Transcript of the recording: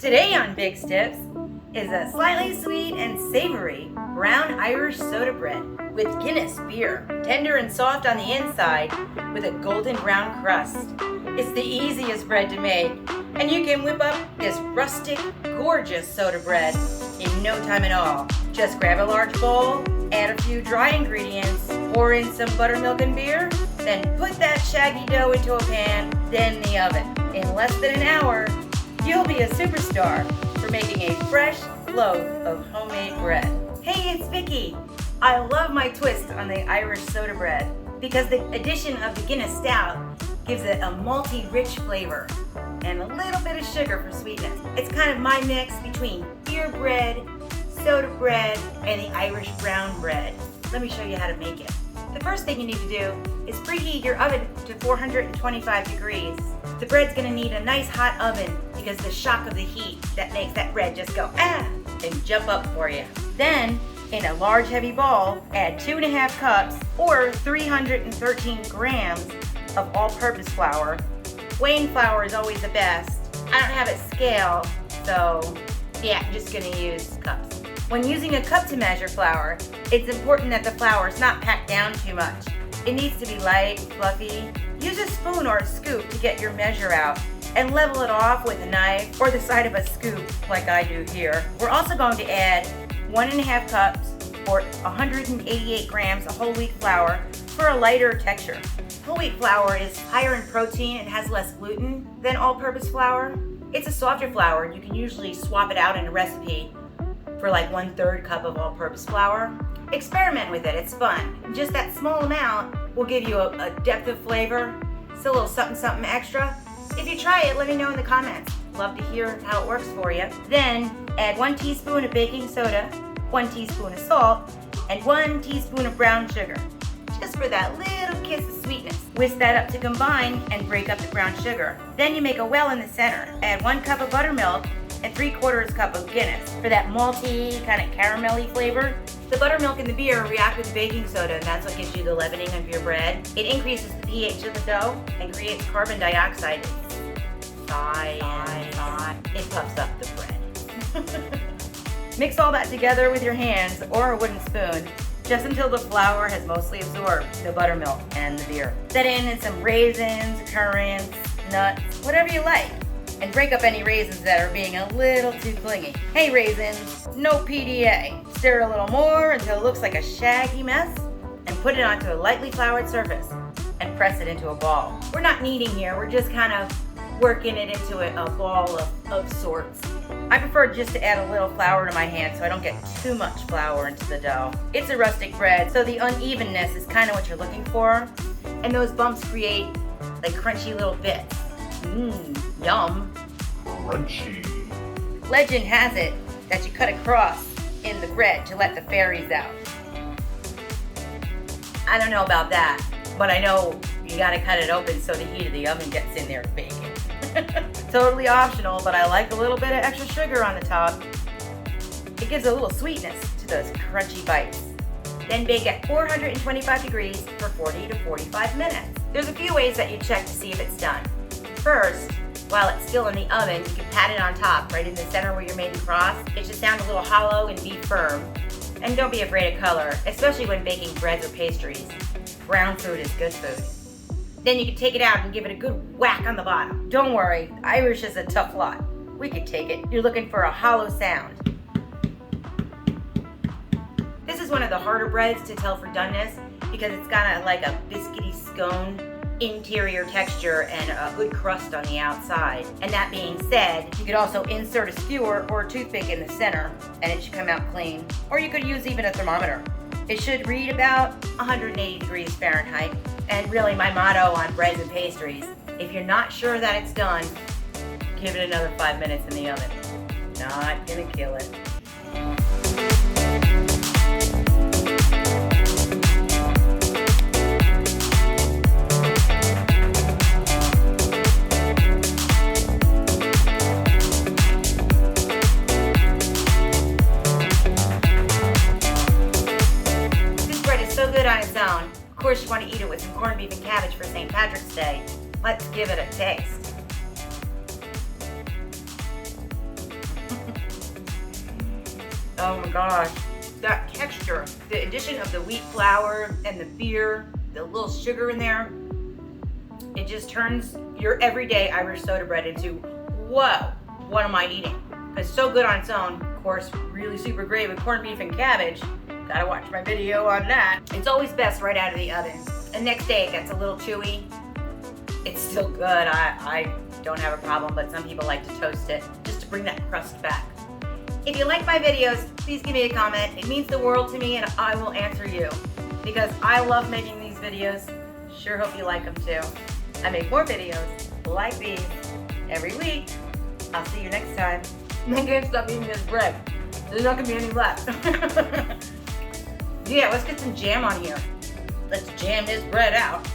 Today on Vicks Tips is a slightly sweet and savory brown Irish soda bread with Guinness beer, tender and soft on the inside with a golden brown crust. It's the easiest bread to make, and you can whip up this rustic, gorgeous soda bread in no time at all. Just grab a large bowl, add a few dry ingredients, pour in some buttermilk and beer, then put that shaggy dough into a pan, then the oven. In less than an hour, you'll be a superstar for making a fresh loaf of homemade bread. Hey, it's Vicky. I love my twist on the Irish soda bread because the addition of the Guinness Stout gives it a malty, rich flavor and a little bit of sugar for sweetness. It's kind of my mix between beer bread, soda bread, and the Irish brown bread. Let me show you how to make it. The first thing you need to do is preheat your oven to 425 degrees. The bread's gonna need a nice hot oven because the shock of the heat that makes that bread just go ah and jump up for you. Then, in a large heavy bowl, add 2.5 cups or 313 grams of all-purpose flour. Plain flour is always the best. I don't have it scale, so yeah, I'm just gonna use cups. When using a cup to measure flour, it's important that the flour is not packed down too much. It needs to be light, fluffy. Use a spoon or a scoop to get your measure out and level it off with a knife or the side of a scoop like I do here. We're also going to add 1.5 cups or 188 grams of whole wheat flour for a lighter texture. Whole wheat flour is higher in protein and has less gluten than all-purpose flour. It's a softer flour. You can usually swap it out in a recipe for like 1/3 cup of all-purpose flour. Experiment with it, it's fun. Just that small amount will give you a depth of flavor. It's a little something extra. If you try it, let me know in the comments. Love to hear how it works for you. Then add 1 teaspoon of baking soda, 1 teaspoon of salt, and 1 teaspoon of brown sugar, just for that little kiss of sweetness. Whisk that up to combine and break up the brown sugar. Then you make a well in the center. Add 1 cup of buttermilk and 3/4 cup of Guinness for that malty, kind of caramelly flavor. The buttermilk and the beer react with the baking soda, and that's what gives you the leavening of your bread. It increases the pH of the dough and creates carbon dioxide. It puffs up the bread. Mix all that together with your hands or a wooden spoon, just until the flour has mostly absorbed the buttermilk and the beer. Set in some raisins, currants, nuts, whatever you like. And break up any raisins that are being a little too clingy. Hey raisins, no PDA. Stir a little more until it looks like a shaggy mess and put it onto a lightly floured surface and press it into a ball. We're not kneading here, we're just kind of working it into a ball of sorts. I prefer just to add a little flour to my hand so I don't get too much flour into the dough. It's a rustic bread, so the unevenness is kind of what you're looking for. And those bumps create like crunchy little bits. Yum. Crunchy. Legend has it that you cut a cross in the bread to let the fairies out. I don't know about that, but I know you gotta cut it open so the heat of the oven gets in there to bake it. Totally optional, but I like a little bit of extra sugar on the top. It gives a little sweetness to those crunchy bites. Then bake at 425 degrees for 40 to 45 minutes. There's a few ways that you check to see if it's done. First, while it's still in the oven, you can pat it on top, right in the center where you're made to cross. It should sound a little hollow and be firm. And don't be afraid of color, especially when baking breads or pastries. Brown food is good food. Then you can take it out and give it a good whack on the bottom. Don't worry, Irish is a tough lot. We could take it. You're looking for a hollow sound. This is one of the harder breads to tell for doneness because it's got like a biscuity scone interior texture and a good crust on the outside. And that being said, you could also insert a skewer or a toothpick in the center and it should come out clean. Or you could use even a thermometer. It should read about 180 degrees Fahrenheit. And really my motto on breads and pastries, if you're not sure that it's done, give it another 5 minutes in the oven. Not gonna kill it. Good on its own. Of course, you want to eat it with some corned beef and cabbage for St. Patrick's Day. Let's give it a taste. Oh my gosh. That texture, the addition of the wheat flour and the beer, the little sugar in there, it just turns your everyday Irish soda bread into, whoa, what am I eating? It's so good on its own. Of course, really super great with corned beef and cabbage. Gotta watch my video on that. It's always best right out of the oven. The next day it gets a little chewy. It's still good. I don't have a problem, but some people like to toast it just to bring that crust back. If you like my videos, please give me a comment. It means the world to me and I will answer you because I love making these videos. Sure hope you like them too. I make more videos like these every week. I'll see you next time. I can't stop eating this bread. There's not gonna be any left. Yeah, let's get some jam on here. Let's jam this bread out.